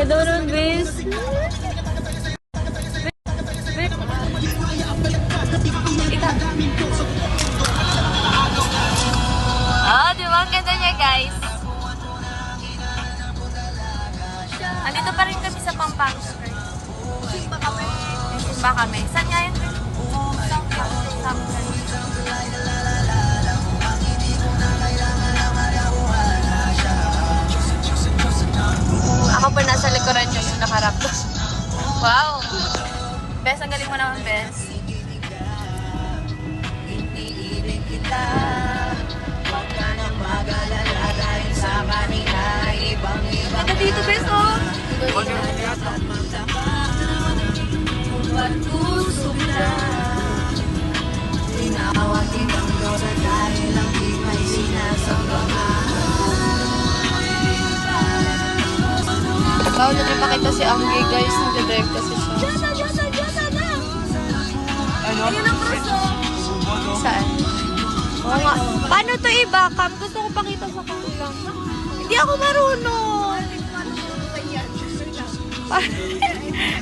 Hello, Bes. Oh, di ba? Ang ganda niya, guys. Andito pa rin kami sa Pampanga. Simba kami. Simba kami. Saan nga yun? Ako pa nasa likuran yung nakarap. Wow! Bes, ang galing mo naman, Bes. Ganda dito, Bes, oh! Bawal na ipakita si Anggi, guys. Nag-drive kasi siya. Ano? Ayun ang puso. Saan? Oo nga. Paano to i-backcam? Gusto ko pakita sa kanila. Hindi ako marunong.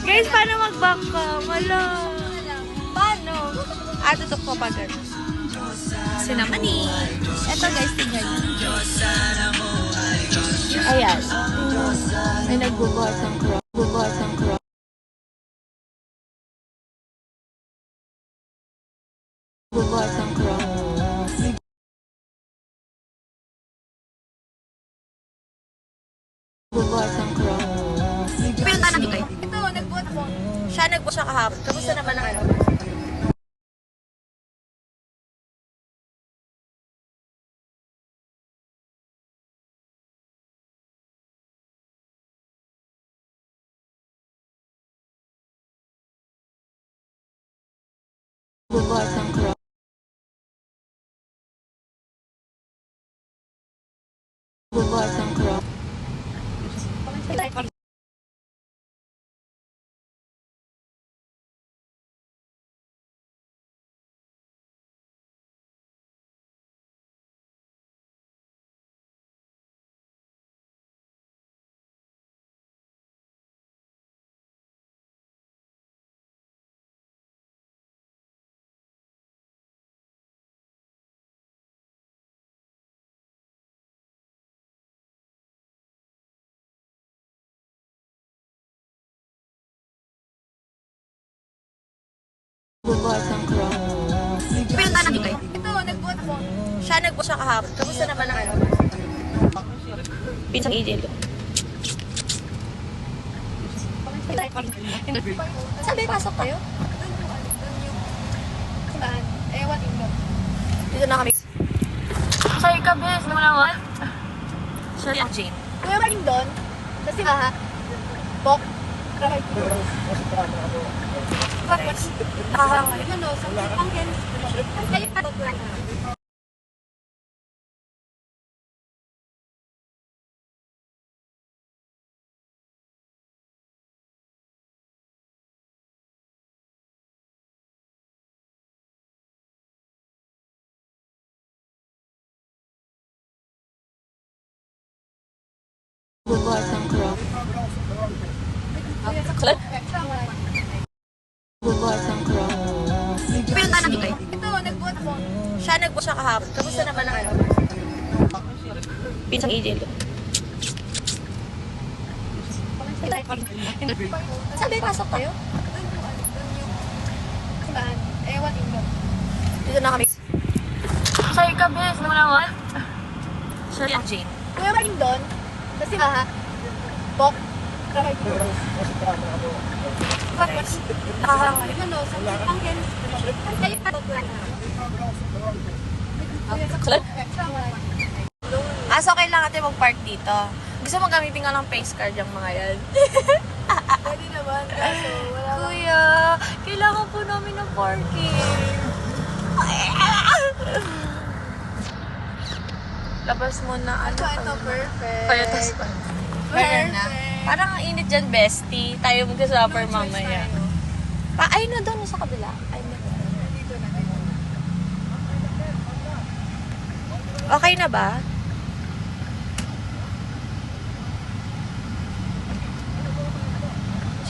Guys, paano mag-backcam? Wala. Paano? Tutok ko pa gano'n. Sinamani. Eto guys, tingnan nyo. Ayan. May nagbubuhat ng crop. Bubuhat ng crop. Bubuhat ng crop. Bubuhat ng crop. Pinunta na dito. Ito, nagbuhat ako. Siya nagbuhat siya kahapon. Kamusta naman ang ano? Bubuhat ng crop. Bubuhat ng crop. Bubuhat ng crop. Pinunta na dito. Ito, nagbuhat ako. Siya nagbuhat siya kahapon. Kamusta naman ang ano? Pinsang AJ. Sabi, pasok kayo? Saan? Ewan, England. Dito na kami. Sorry ka, Bes. Naman naman. Sorry, Jane. Kuya ba rin doon? Kasi ha? Bok? Bubuhat ng crop. Bubuhat ng crop. Pinunta na dito. Ito, nagbuhat ako. Siya nagbuhat siya kahapon. Kamusta naman ang ano? Pinsang AJ. Sabi, pasok kayo? Saan? Ewan, England. Dito na kami. Sorry ka, Bes. Naman naman. Sorry, Jane. Kuya ba rin doon? Kasi ha? Bok? So okay lang natin mag-park dito. Gusto mo gamitin nga ng face card yung mga yan. Pwede naman, kaso wala. Kuya, kailangan po namin ng parking. Labas mo na. Ano ito, perfect. Kaya tas pa. Perfect. Parang ang init dyan, bestie. Tayo magkasupper mamaya. Ay na doon sa kabila. Ay na. Okay na ba?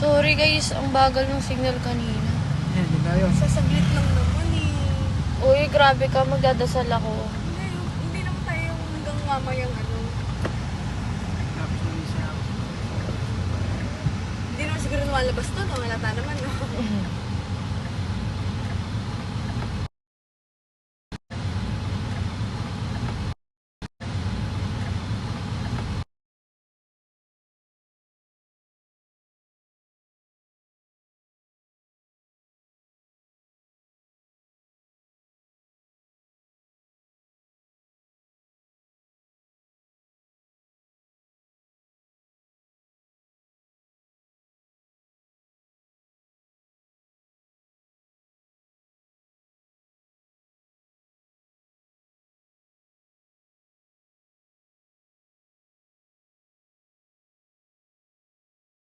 Sorry guys, ang bagal ng signal kanina. Yan, di tayo. Sasaglit lang naman eh. Uy, grabe ka, magdadasal ako. Hindi naman tayo yung hanggang mamayang ano. Tapos na siya. Hindi naman siguro lumalabas to, no? Halata naman, no?